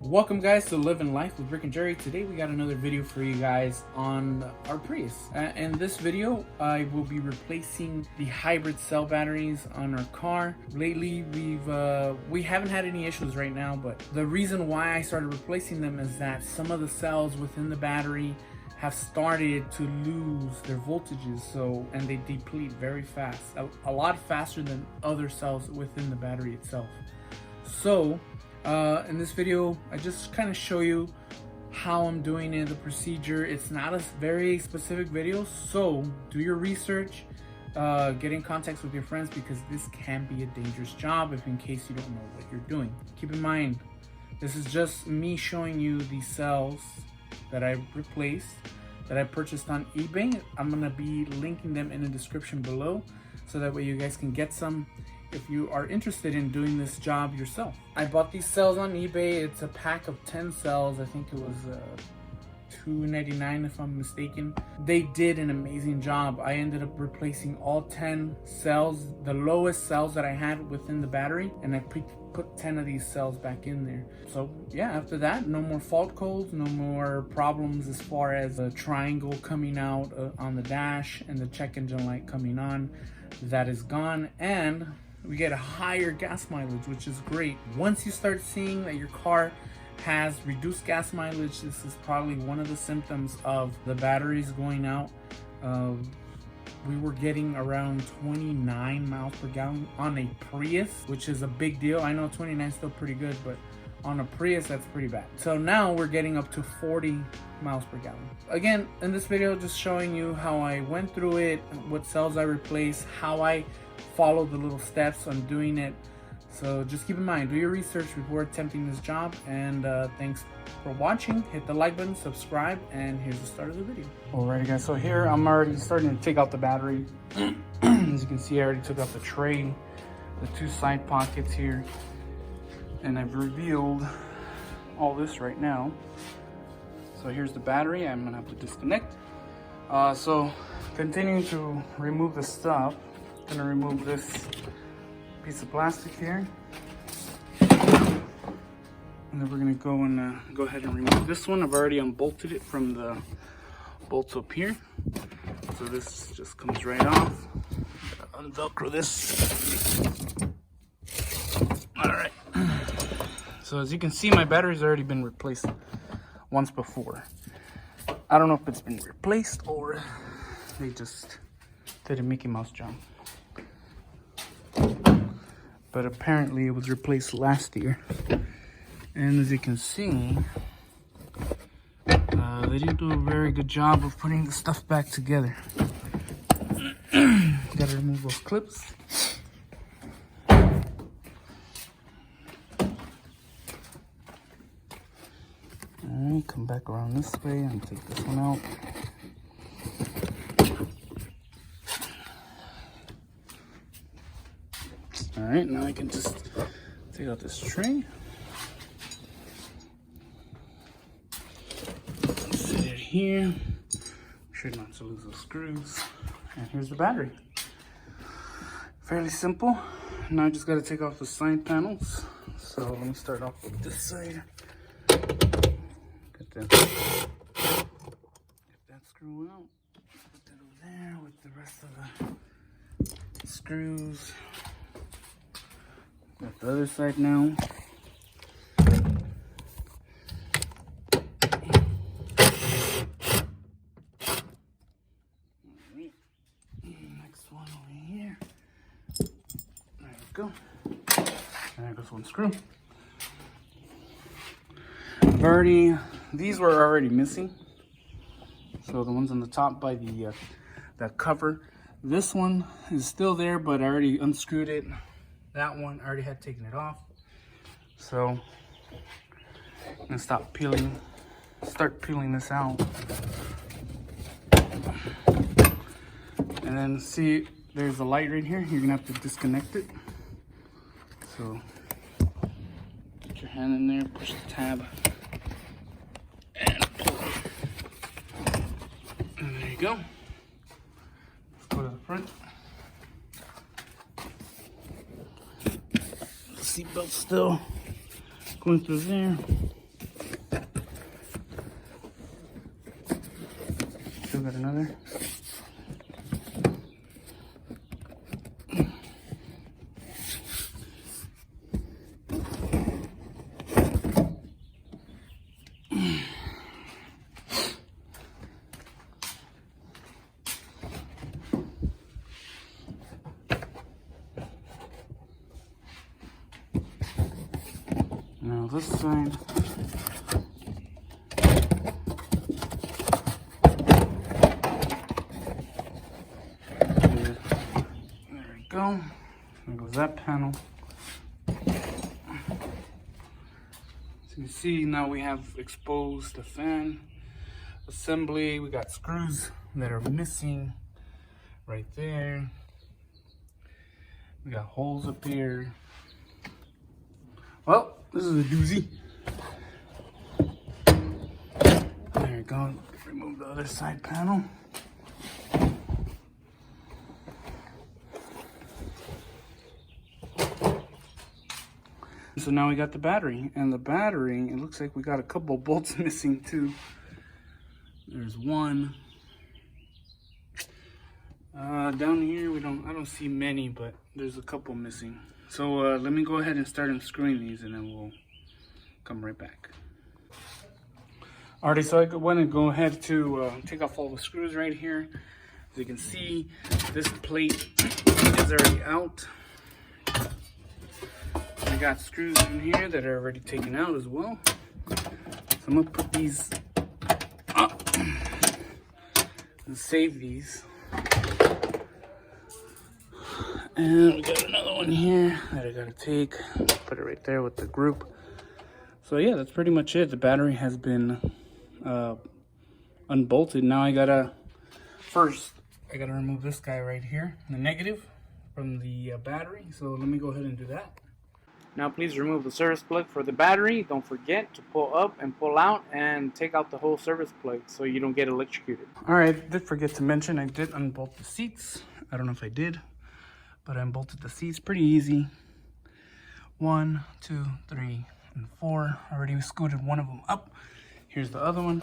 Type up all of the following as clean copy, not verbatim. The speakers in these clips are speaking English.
Welcome guys to Living Life with Rick and Jerry. Today we got another video for you guys on our Prius. In this video I will be replacing the hybrid cell batteries on our car. Lately we haven't had any issues right now, but the reason why I started replacing them is that some of the cells within the battery have started to lose their voltages, and they deplete very fast, a lot faster than other cells within the battery itself. So in this video, I just kind of show you how I'm doing it, the procedure. It's not a very specific video, so do your research, get in contact with your friends, because this can be a dangerous job in case you don't know what you're doing. Keep in mind, this is just me showing you the cells that I replaced, that I purchased on eBay. I'm gonna be linking them in the description below, so that way you guys can get some if you are interested in doing this job yourself. I bought these cells on eBay. It's a pack of 10 cells. I think it was $2.99 if I'm mistaken. They did an amazing job. I ended up replacing all 10 cells, the lowest cells that I had within the battery, and I put 10 of these cells back in there. So yeah, after that, no more fault codes, no more problems as far as the triangle coming out on the dash and the check engine light coming on. That is gone, and we get a higher gas mileage, which is great. Once you start seeing that your car has reduced gas mileage, this is probably one of the symptoms of the batteries going out. We were getting around 29 miles per gallon on a Prius, which is a big deal. I know 29 is still pretty good, but on a Prius, that's pretty bad. So now we're getting up to 40 miles per gallon. Again, in this video, just showing you how I went through it, what cells I replaced, how I follow the little steps on doing it. So just keep in mind, do your research before attempting this job, and thanks for watching. Hit the like button, subscribe, and here's the start of the video. Alrighty guys, so here I'm already starting to take out the battery. As you can see, I already took out the tray, the two side pockets here, and I've revealed all this right now. So here's the battery. I'm gonna have to disconnect. So continuing to remove the stuff, I'm gonna remove this piece of plastic here, and then we're gonna go ahead and remove this one. I've already unbolted it from the bolts up here, so this just comes right off. Unvelcro this. All right. So as you can see, my battery's already been replaced once before. I don't know if it's been replaced or they just did a Mickey Mouse job. But apparently it was replaced last year. And as you can see, they didn't do a very good job of putting the stuff back together. Gotta remove those clips. Alright, come back around this way and take this one out. Alright, now I can just take out this tray. Set it here. Make sure not to lose those screws. And here's the battery. Fairly simple. Now I just got to take off the side panels. So let me start off with this side. Get that screw out. Put that over there with the rest of the screws. Got the other side now. Alright. Next one over here. There we go. And there goes one screw. These were already missing. So the ones on the top by the cover. This one is still there, but I already unscrewed it. That one I already had taken it off. So I'm gonna start peeling this out. And then see, there's a light right here. You're gonna have to disconnect it. So put your hand in there, push the tab, and pull. And there you go. Let's go to the front. Seatbelt still going through there. still got another. Now this side. There we go. There goes that panel. So you see now we have exposed the fan assembly. We got screws that are missing right there. We got holes up here. Well, this is a doozy. There we go. Remove the other side panel. So now we got the battery, and the battery, it looks like we got a couple bolts missing too. There's one. Down here I don't see many, but there's a couple missing. So let me go ahead and start unscrewing these, and then we'll come right back. Alrighty, so I want to go ahead to take off all the screws right here. As you can see, this plate is already out. I got screws in here that are already taken out as well. So I'm gonna put these up and save these. And we got another one here that I gotta take, put it right there with the group. So yeah, that's pretty much it. The battery has been unbolted. Now I gotta remove this guy right here, the negative from the battery. So let me go ahead and do that. Now please remove the service plug for the battery. Don't forget to pull up and pull out and take out the whole service plug so you don't get electrocuted. Alright, I did forget to mention I did unbolt the seats. I don't know if I did, but I unbolted the seats pretty easy. 1, 2, 3, and 4. I already scooted one of them up. Here's the other one.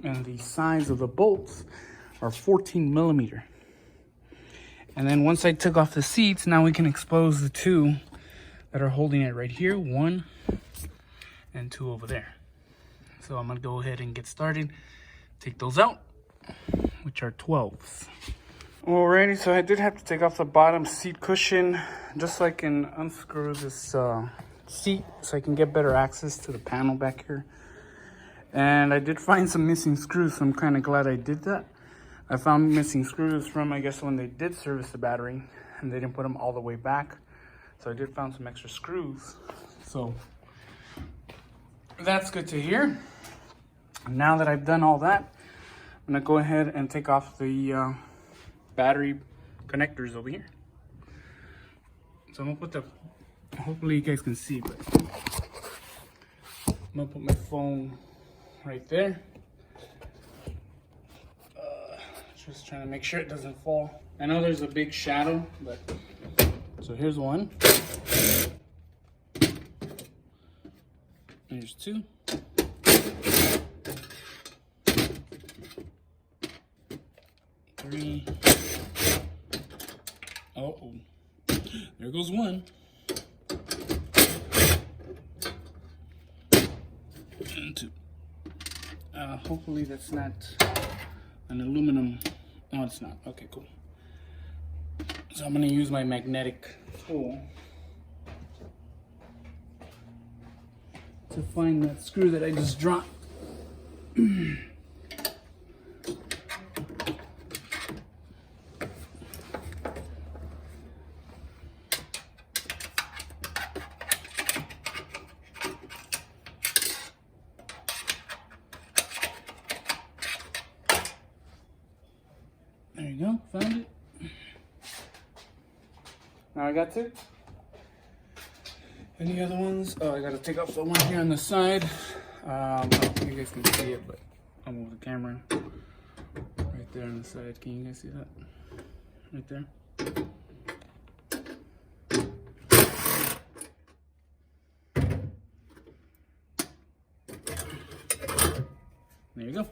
And the size of the bolts are 14 millimeter. And then once I took off the seats, now we can expose the two that are holding it right here. 1 and 2 over there. So I'm gonna go ahead and get started. Take those out, which are 12s. Alrighty, so I did have to take off the bottom seat cushion just so I can unscrew this seat so I can get better access to the panel back here. And I did find some missing screws, so I'm kind of glad I did that. I found missing screws from, I guess, when they did service the battery and they didn't put them all the way back. So I did find some extra screws. So that's good to hear. Now that I've done all that, I'm gonna go ahead and take off the battery connectors over here. So I'm gonna put the, hopefully you guys can see, but I'm gonna put my phone right there. Just trying to make sure it doesn't fall. I know there's a big shadow, but so here's one. There's 2. 3. Oh, there goes 1. And 2. Hopefully that's not an aluminum. No, it's not. Okay, cool. So I'm going to use my magnetic tool to find that screw that I just dropped. There you go, found it. Now I got 2. Any other ones? Oh, I gotta take off the one here on the side. I don't think you guys can see it, but I'll move the camera. Right there on the side. Can you guys see that? Right there. There you go.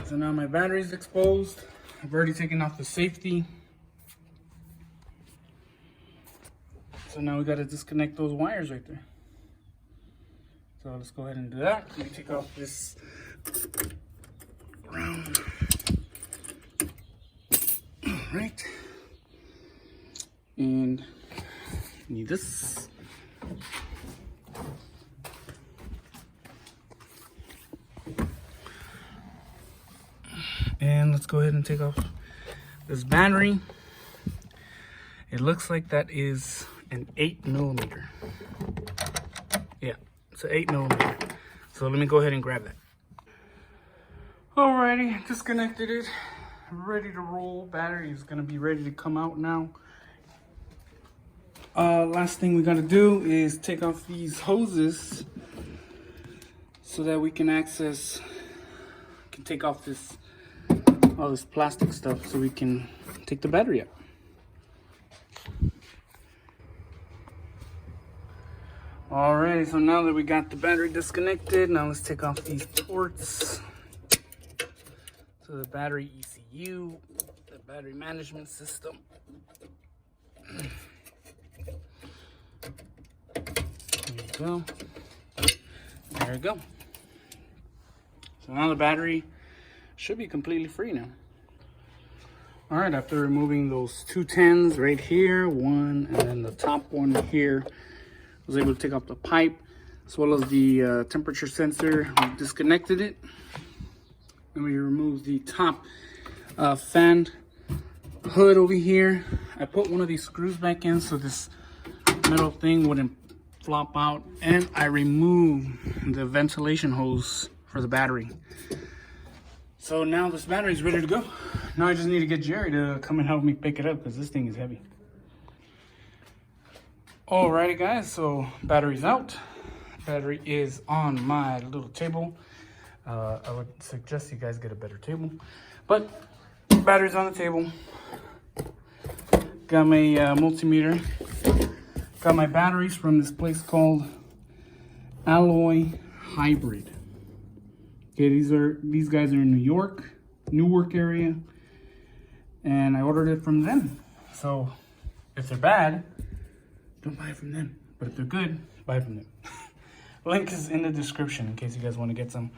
So now my battery's exposed. I've already taken off the safety. So now we got to disconnect those wires right there. So let's go ahead and do that. Let me take off this ground. All right. And need this. And let's go ahead and take off this battery. It looks like that is an 8mm. Yeah, it's an 8mm. So let me go ahead and grab that. Alrighty, disconnected it. Ready to roll. Battery is gonna be ready to come out now. Last thing we gotta do is take off these hoses so that we can take off all this plastic stuff so we can take the battery out. Alright, so now that we got the battery disconnected, now let's take off these ports. So the battery ECU, the battery management system. There you go. There you go. So now the battery should be completely free now. Alright, after removing those two 10s right here, one, and then the top one here, I was able to take off the pipe as well as the temperature sensor. We disconnected it. Then we removed the top fan hood over here. I put one of these screws back in so this metal thing wouldn't flop out. And I removed the ventilation hose for the battery. So now this battery is ready to go. Now I just need to get Jerry to come and help me pick it up because this thing is heavy. Alrighty guys, so battery's out. Battery is on my little table. I would suggest you guys get a better table. But battery's on the table. Got my multimeter. Got my batteries from this place called Aloy Hybrid. Okay, these guys are in New York, Newark area. And I ordered it from them. So if they're bad, don't buy it from them. But if they're good, buy it from them. Link is in the description in case you guys want to get some.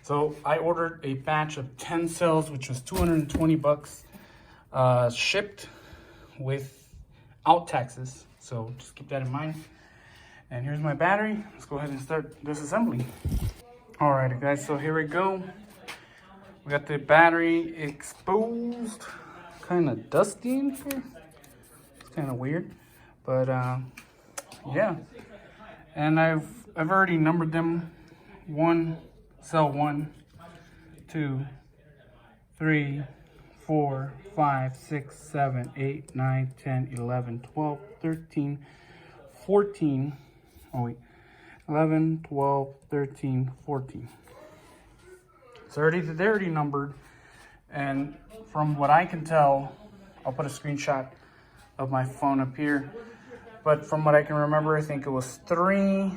So I ordered a batch of 10 cells, which was 220 bucks, shipped without taxes. So just keep that in mind. And here's my battery. Let's go ahead and start disassembling. Alrighty guys, so here we go. We got the battery exposed. Kind of dusty in here. It's kind of weird. But yeah, and I've already numbered them. Cell 1, 2, 3, 4, 5, 6, 7, 8, 9, 10, 11, 12, 13, 14. Oh wait, 11, 12, 13, 14. So they're already numbered, and from what I can tell, I'll put a screenshot of my phone up here. But from what I can remember, I think it was 3,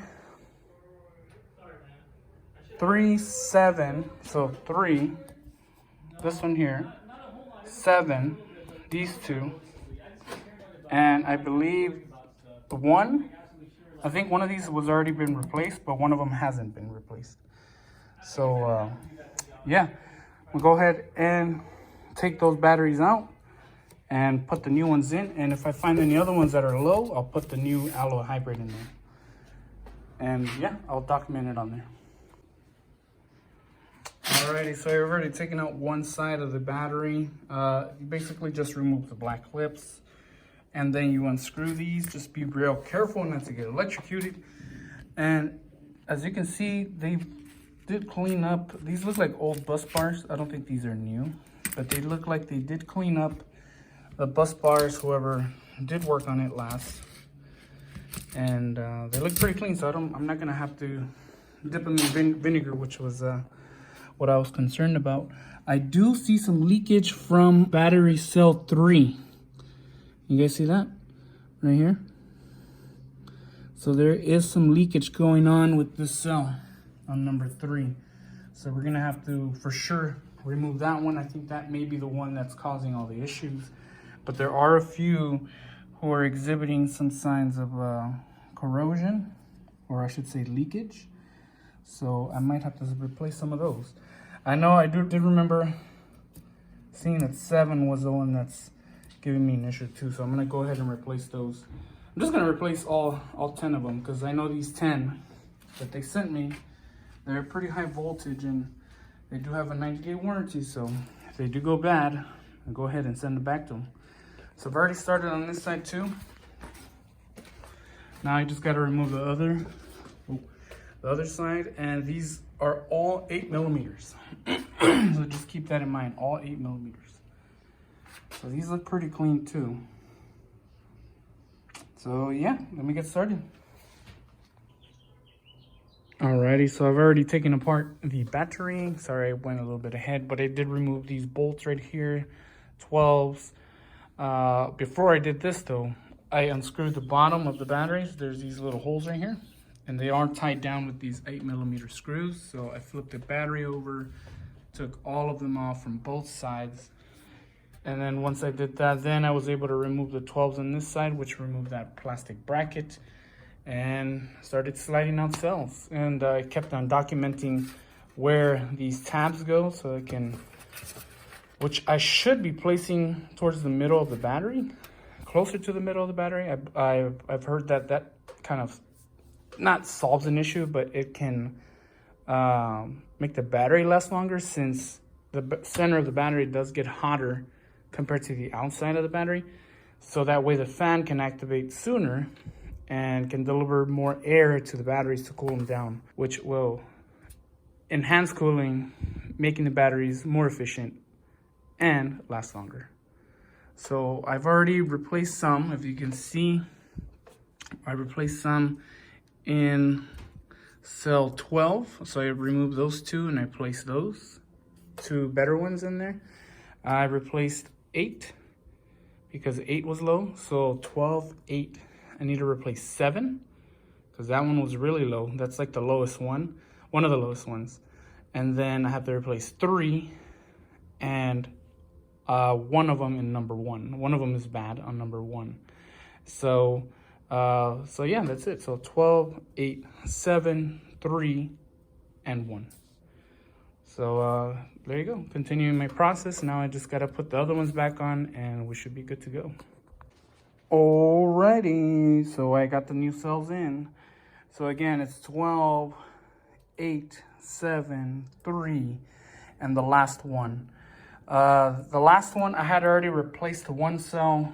7, so 3, this one here, 7, these two, and I believe I think one of these was already been replaced, but one of them hasn't been replaced. So yeah, we'll go ahead and take those batteries out and put the new ones in. And if I find any other ones that are low, I'll put the new Aloy Hybrid in there. And yeah, I'll document it on there. Alrighty, so I've already taken out one side of the battery. You basically just remove the black clips and then you unscrew these. Just be real careful not to get electrocuted. And as you can see, they did clean up. These look like old bus bars. I don't think these are new, but they look like they did clean up the bus bars, whoever did work on it last. And they look pretty clean, so I'm not gonna have to dip them in vinegar, which was what I was concerned about. I do see some leakage from battery cell 3. You guys see that right here? So there is some leakage going on with this cell on number 3. So we're gonna have to for sure remove that one. I think that may be the one that's causing all the issues. But there are a few who are exhibiting some signs of corrosion, or I should say leakage. So I might have to replace some of those. I know I did remember seeing that 7 was the one that's giving me an issue too. So I'm gonna go ahead and replace those. I'm just gonna replace all 10 of them, because I know these 10 that they sent me, they're pretty high voltage and they do have a 90-day warranty. So if they do go bad, I'll go ahead and send it back to them. So I've already started on this side too. Now I just got to remove the other side, and these are all 8mm. So just keep that in mind, all 8mm. So these look pretty clean too. So yeah, let me get started. Alrighty, so I've already taken apart the battery. Sorry, I went a little bit ahead, but I did remove these bolts right here, 12s. Before I did this though, I unscrewed the bottom of the batteries. There's these little holes right here, and they aren't tied down with these 8mm screws. So I flipped the battery over, took all of them off from both sides. And then once I did that, then I was able to remove the 12s on this side, which removed that plastic bracket, and started sliding out cells. And I kept on documenting where these tabs go, so I can, which I should be placing towards the middle of the battery, closer to the middle of the battery. I've heard that that kind of not solves an issue, but it can make the battery last longer, since the center of the battery does get hotter compared to the outside of the battery. So that way the fan can activate sooner and can deliver more air to the batteries to cool them down, which will enhance cooling, making the batteries more efficient and last longer. So I've already replaced some. If you can see, I replaced some in cell 12. So I removed those 2 and I placed those 2 better ones in there. I replaced 8 because 8 was low. So 12, 8. I need to replace 7 because that one was really low. That's like the lowest one of the lowest ones. And then I have to replace 3 and one of them in number 1. One of them is bad on number 1. So yeah, that's it. So 12, 8, 7, 3, and 1. So there you go. Continuing my process. Now I just got to put the other ones back on and we should be good to go. Alrighty, so I got the new cells in. So again, it's 12, 8, 7, 3, and the last one. The last one, I had already replaced the one cell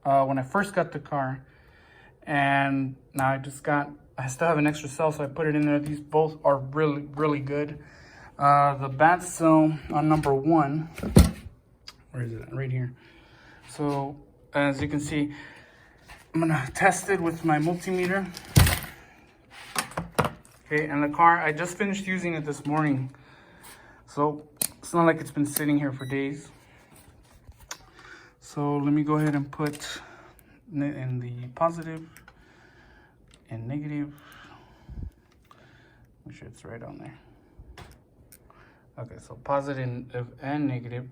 when I first got the car. And now I still have an extra cell, so I put it in there. These both are really, really good. The bad cell on number 1, where is it? Right here. So as you can see, I'm gonna test it with my multimeter. Okay, and the car, I just finished using it this morning. So it's not like it's been sitting here for days. So let me go ahead and put in the positive and negative. Make sure it's right on there. Okay, so positive and negative.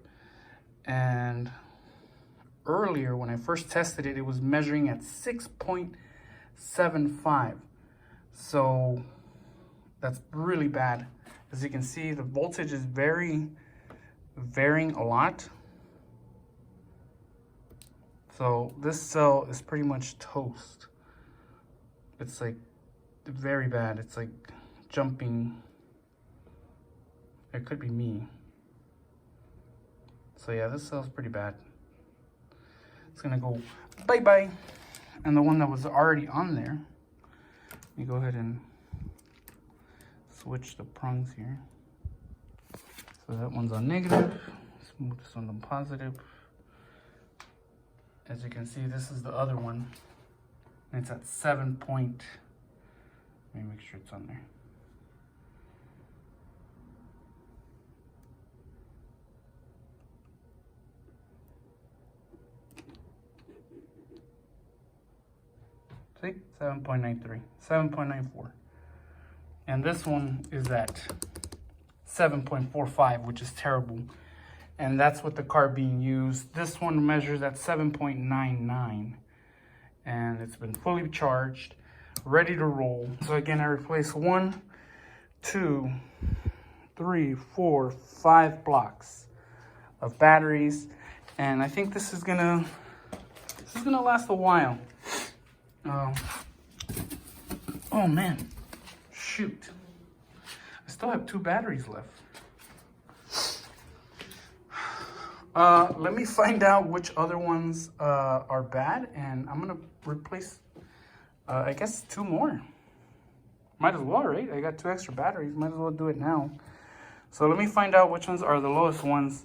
And earlier when I first tested it, it was measuring at 6.75. So that's really bad. As you can see, the voltage is varying a lot. So this cell is pretty much toast. It's like very bad. It's like jumping. It could be me. So yeah, this cell's pretty bad. It's gonna go bye-bye. And the one that was already on there, let me go ahead and switch the prongs here. So that one's on negative. Let's move this one on positive. As you can see, this is the other one. And it's at 7 point. Let me make sure it's on there. See, 7.93, 7.94. And this one is at 7.45, which is terrible. And that's with the car being used. This one measures at 7.99. And it's been fully charged, ready to roll. So again, I replaced 1, 2, 3, 4, 5 blocks of batteries. And I think this is gonna last a while. Oh man, shoot. I still have 2 batteries left. Let me find out which other ones are bad, and I'm gonna replace, I guess, 2 more. Might as well, right? I got 2 extra batteries, might as well do it now. So let me find out which ones are the lowest ones.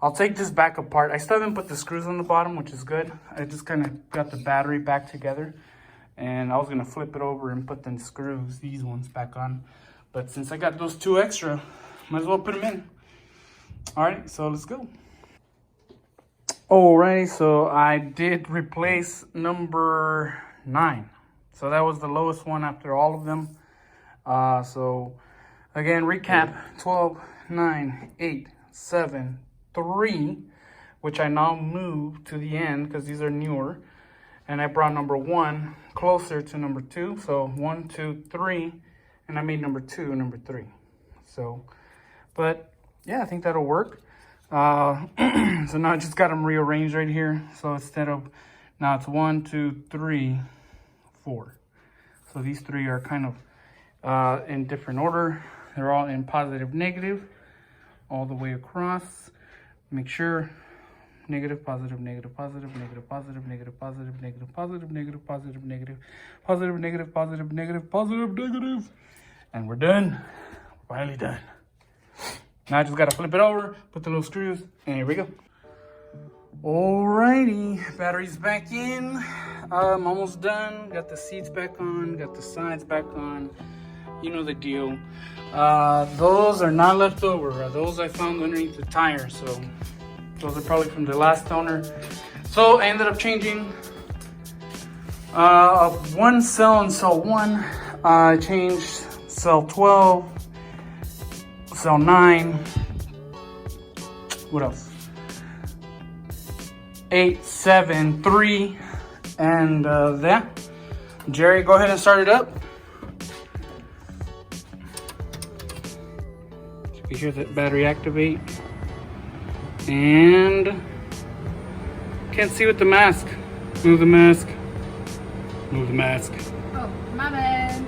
I'll take this back apart. I still haven't put the screws on the bottom, which is good. I just kind of got the battery back together, and I was gonna flip it over and put the screws, these ones, back on. But since I got those 2 extra, might as well put them in. All right, so let's go. Alrighty, so I did replace number 9. So that was the lowest one after all of them. So again, recap: 12, 9, 8, 7, 3, which I now moved to the end because these are newer. And I brought number 1 closer to number 2. So 1, 2, 3, and I made number 2 number 3. So, but yeah, I think that'll work. So now I just got them rearranged right here. So instead of, now it's 1, 2, 3, 4. So these 3 are kind of in different order. They're all in positive, negative, all the way across. Make sure negative, positive, negative, positive, negative, positive, negative, positive, negative, positive, negative, positive, negative, positive, negative, positive, negative, positive, negative. And we're done. Finally done. Now I just gotta flip it over, put the little screws, and here we go. Alrighty, battery's back in. I'm almost done. Got the seats back on, got the sides back on. You know the deal. Those are not left over. Those I found underneath the tire, so those are probably from the last owner. So I ended up changing one cell in cell 1. I changed cell 12. Cell 9, what else? 8, 7, 3, and that. Jerry, go ahead and start it up. You can hear that battery activate. And can't see with the mask. Move the mask. Move the mask. Oh, my bad.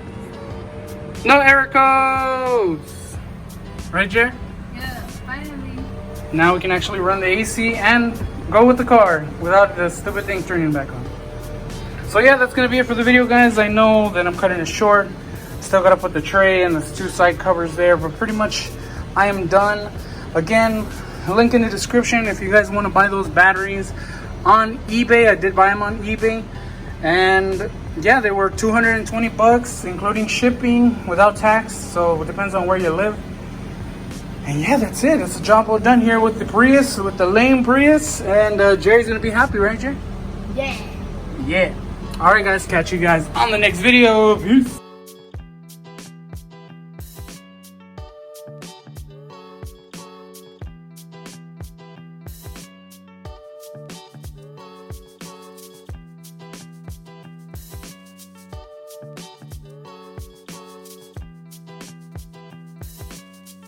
No error codes. Right, Jer? Yeah, finally. Now we can actually run the AC and go with the car without the stupid thing turning back on. So yeah, that's gonna be it for the video, guys. I know that I'm cutting it short. Still gotta put the tray and the 2 side covers there, but pretty much I am done. Again, link in the description if you guys want to buy those batteries on eBay. I did buy them on eBay, and yeah, they were 220 bucks, including shipping without tax. So it depends on where you live. And yeah, that's it. That's the job well done here with the Prius, with the lame Prius. And Jerry's gonna be happy, right, Jerry? Yeah. Yeah. All right, guys. Catch you guys on the next video. Peace.